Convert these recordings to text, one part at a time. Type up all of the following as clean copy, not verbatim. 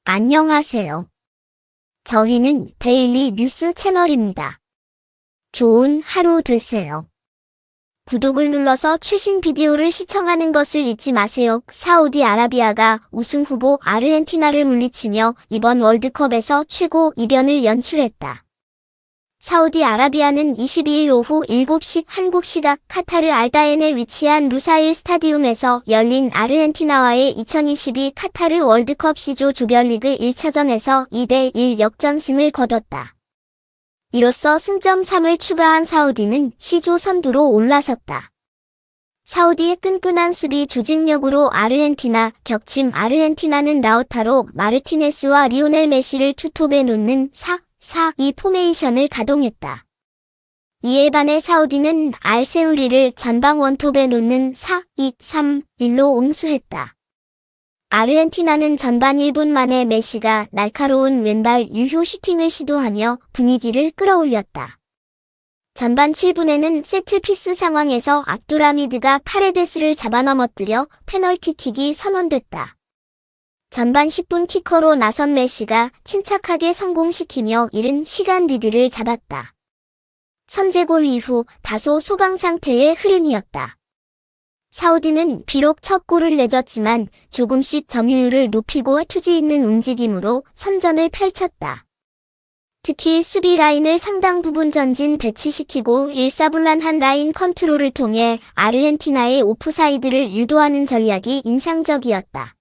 안녕하세요. 저희는 데일리 뉴스 채널입니다. 좋은 하루 되세요. 구독을 눌러서 최신 비디오를 시청하는 것을 잊지 마세요. 사우디아라비아가 우승 후보 아르헨티나를 물리치며 이번 월드컵에서 최고 이변을 연출했다. 사우디아라비아는 22일 오후 7시 한국 시각 카타르 알다엔에 위치한 루사일 스타디움에서 열린 아르헨티나와의 2022 카타르 월드컵 C조 조별리그 1차전에서 2대1 역전승을 거뒀다. 이로써 승점 3을 추가한 사우디는 C조 선두로 올라섰다. 사우디의 끈끈한 수비 조직력으로 아르헨티나 격침. 아르헨티나는 라우타로 마르티네스와 리오넬 메시를 투톱에 놓는 4-4-2 포메이션을 가동했다. 이에 반해 사우디는 알세우리를 전방 원톱에 놓는 4-2-3-1로 응수했다. 아르헨티나는 전반 1분 만에 메시가 날카로운 왼발 유효 슈팅을 시도하며 분위기를 끌어올렸다. 전반 7분에는 세트피스 상황에서 압두라미드가 파레데스를 잡아넘어뜨려 페널티킥이 선언됐다. 전반 10분 키커로 나선 메시가 침착하게 성공시키며 이른 시간 리드를 잡았다. 선제골 이후 다소 소강 상태의 흐름이었다. 사우디는 비록 첫 골을 내줬지만 조금씩 점유율을 높이고 투지 있는 움직임으로 선전을 펼쳤다. 특히 수비 라인을 상당 부분 전진 배치시키고 일사불란한 라인 컨트롤을 통해 아르헨티나의 오프사이드를 유도하는 전략이 인상적이었다.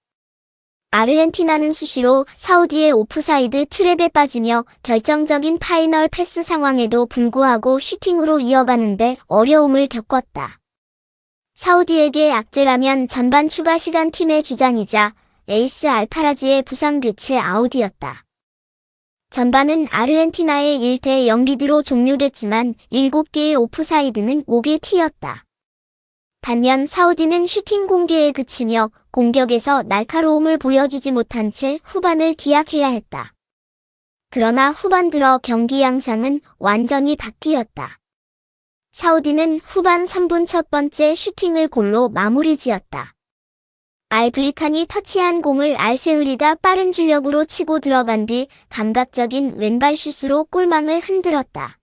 아르헨티나는 수시로 사우디의 오프사이드 트랩에 빠지며 결정적인 파이널 패스 상황에도 불구하고 슈팅으로 이어가는데 어려움을 겪었다. 사우디에게 악재라면 전반 추가 시간 팀의 주장이자 에이스 알파라지의 부상 교체 아웃이었다. 전반은 아르헨티나의 1대0 리드로 종료됐지만 7개의 오프사이드는 5개 튀었다. 반면 사우디는 슈팅 공개에 그치며 공격에서 날카로움을 보여주지 못한 채 후반을 기약해야 했다. 그러나 후반 들어 경기 양상은 완전히 바뀌었다. 사우디는 후반 3분 첫 번째 슈팅을 골로 마무리 지었다. 알블리칸이 터치한 공을 알세우리가 빠른 주력으로 치고 들어간 뒤 감각적인 왼발 슛으로 골망을 흔들었다.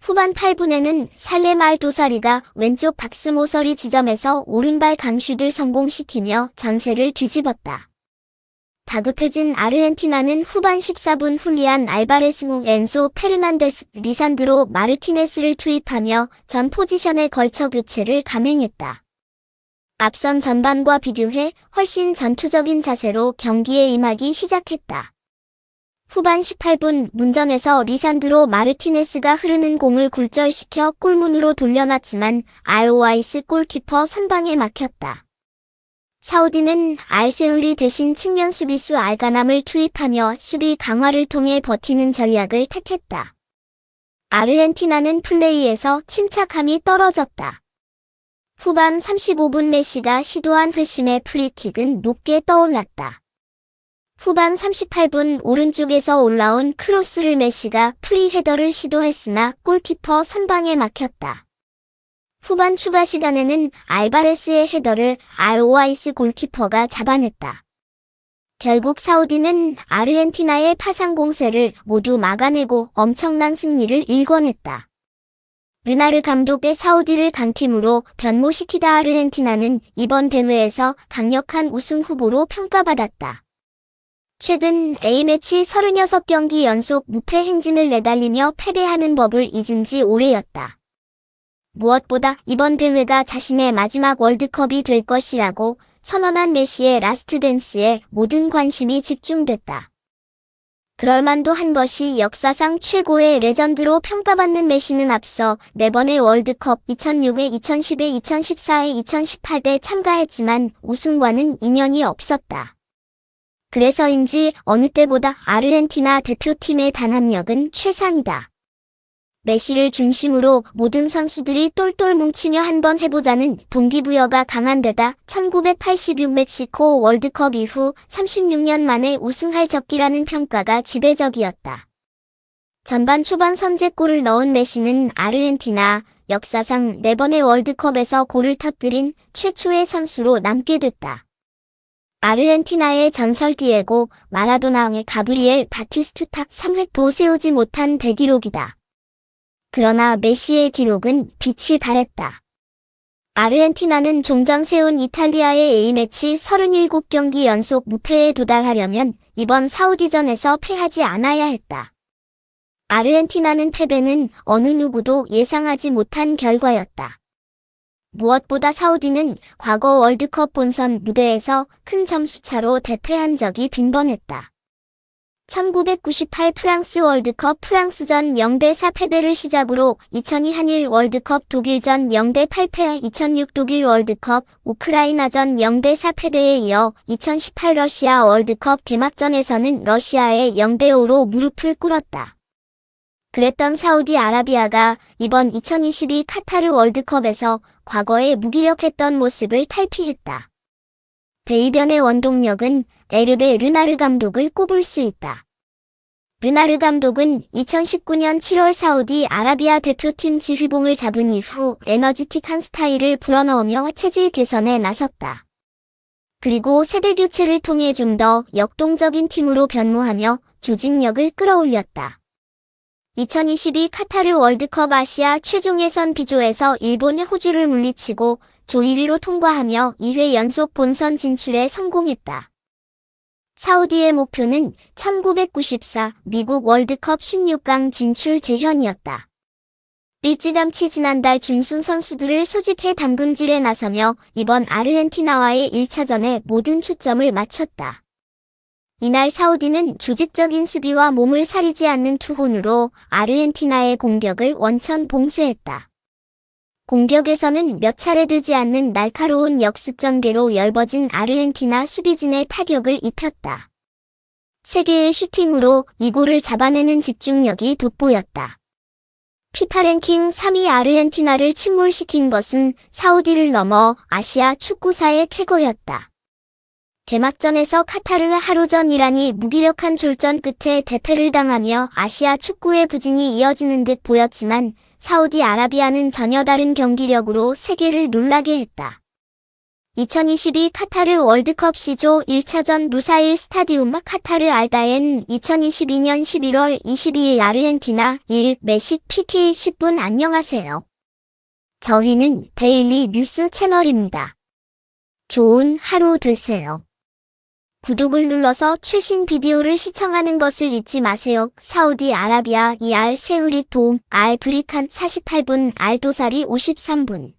후반 8분에는 살렘 알도사리가 왼쪽 박스 모서리 지점에서 오른발 강슛을 성공시키며 전세를 뒤집었다. 다급해진 아르헨티나는 후반 14분 훌리안 알바레스, 엔소 페르난데스, 리산드로 마르티네스를 투입하며 전 포지션에 걸쳐 교체를 감행했다. 앞선 전반과 비교해 훨씬 전투적인 자세로 경기에 임하기 시작했다. 후반 18분 문전에서 리산드로 마르티네스가 흐르는 공을 굴절시켜 골문으로 돌려놨지만 알오아이스 골키퍼 선방에 막혔다. 사우디는 알세우리 대신 측면 수비수 알가남을 투입하며 수비 강화를 통해 버티는 전략을 택했다. 아르헨티나는 플레이에서 침착함이 떨어졌다. 후반 35분 메시가 시도한 회심의 프리킥은 높게 떠올랐다. 후반 38분 오른쪽에서 올라온 크로스를 메시가 프리 헤더를 시도했으나 골키퍼 선방에 막혔다. 후반 추가 시간에는 알바레스의 헤더를 알오아이스 골키퍼가 잡아냈다. 결국 사우디는 아르헨티나의 파상 공세를 모두 막아내고 엄청난 승리를 일궈냈다. 르나르 감독의 사우디를 강팀으로 변모시키다 아르헨티나는 이번 대회에서 강력한 우승 후보로 평가받았다. 최근 A매치 36경기 연속 무패 행진을 내달리며 패배하는 법을 잊은 지 오래였다. 무엇보다 이번 대회가 자신의 마지막 월드컵이 될 것이라고 선언한 메시의 라스트 댄스에 모든 관심이 집중됐다. 그럴만도 한 것이 역사상 최고의 레전드로 평가받는 메시는 앞서 4번의 월드컵 2006에 2010에 2014에 2018에 참가했지만 우승과는 인연이 없었다. 그래서인지 어느 때보다 아르헨티나 대표팀의 단합력은 최상이다. 메시를 중심으로 모든 선수들이 똘똘 뭉치며 한번 해보자는 동기부여가 강한 데다 1986 멕시코 월드컵 이후 36년 만에 우승할 적기라는 평가가 지배적이었다. 전반 초반 선제골을 넣은 메시는 아르헨티나 역사상 4번의 월드컵에서 골을 터뜨린 최초의 선수로 남게 됐다. 아르헨티나의 전설 디에고 마라도나의 가브리엘 바티스투타 3획도 세우지 못한 대기록이다. 그러나 메시의 기록은 빛이 발했다. 아르헨티나는 종전 세운 이탈리아의 A매치 37경기 연속 무패에 도달하려면 이번 사우디전에서 패하지 않아야 했다. 아르헨티나는 패배는 어느 누구도 예상하지 못한 결과였다. 무엇보다 사우디는 과거 월드컵 본선 무대에서 큰 점수차로 대패한 적이 빈번했다. 1998 프랑스 월드컵 프랑스전 0대4 패배를 시작으로 2002 한일 월드컵 독일전 0대8 패, 2006 독일 월드컵 우크라이나전 0대4 패배에 이어 2018 러시아 월드컵 개막전에서는 러시아에 0대5로 무릎을 꿇었다. 그랬던 사우디아라비아가 이번 2022 카타르 월드컵에서 과거에 무기력했던 모습을 탈피했다. 대이변의 원동력은 에르베 르나르 감독을 꼽을 수 있다. 르나르 감독은 2019년 7월 사우디아라비아 대표팀 지휘봉을 잡은 이후 에너지틱한 스타일을 불어넣으며 체질 개선에 나섰다. 그리고 세대 교체를 통해 좀 더 역동적인 팀으로 변모하며 조직력을 끌어올렸다. 2022 카타르 월드컵 아시아 최종 예선 B조에서 일본의 호주를 물리치고 조 1위로 통과하며 2회 연속 본선 진출에 성공했다. 사우디의 목표는 1994 미국 월드컵 16강 진출 재현이었다. 일찌감치 지난달 준순 선수들을 소집해 담금질에 나서며 이번 아르헨티나와의 1차전에 모든 초점을 맞췄다. 이날 사우디는 조직적인 수비와 몸을 사리지 않는 투혼으로 아르헨티나의 공격을 원천 봉쇄했다. 공격에서는 몇 차례 되지 않는 날카로운 역습 전개로 열버진 아르헨티나 수비진에 타격을 입혔다. 3개의 슈팅으로 이 골을 잡아내는 집중력이 돋보였다. 피파 랭킹 3위 아르헨티나를 침몰시킨 것은 사우디를 넘어 아시아 축구사의 쾌거였다. 개막전에서 카타르 하루 전 이란이 무기력한 졸전 끝에 대패를 당하며 아시아 축구의 부진이 이어지는 듯 보였지만 사우디아라비아는 전혀 다른 경기력으로 세계를 놀라게 했다. 2022 카타르 월드컵 C조 1차전 루사일 스타디움 카타르 알다엔 2022년 11월 22일 아르헨티나 1 메식 PK 10분 안녕하세요. 저희는 데일리 뉴스 채널입니다. 좋은 하루 되세요. 구독을 눌러서 최신 비디오를 시청하는 것을 잊지 마세요. 사우디아라비아 2알 세우리 도움 알 브리칸 48분 알 도사리 53분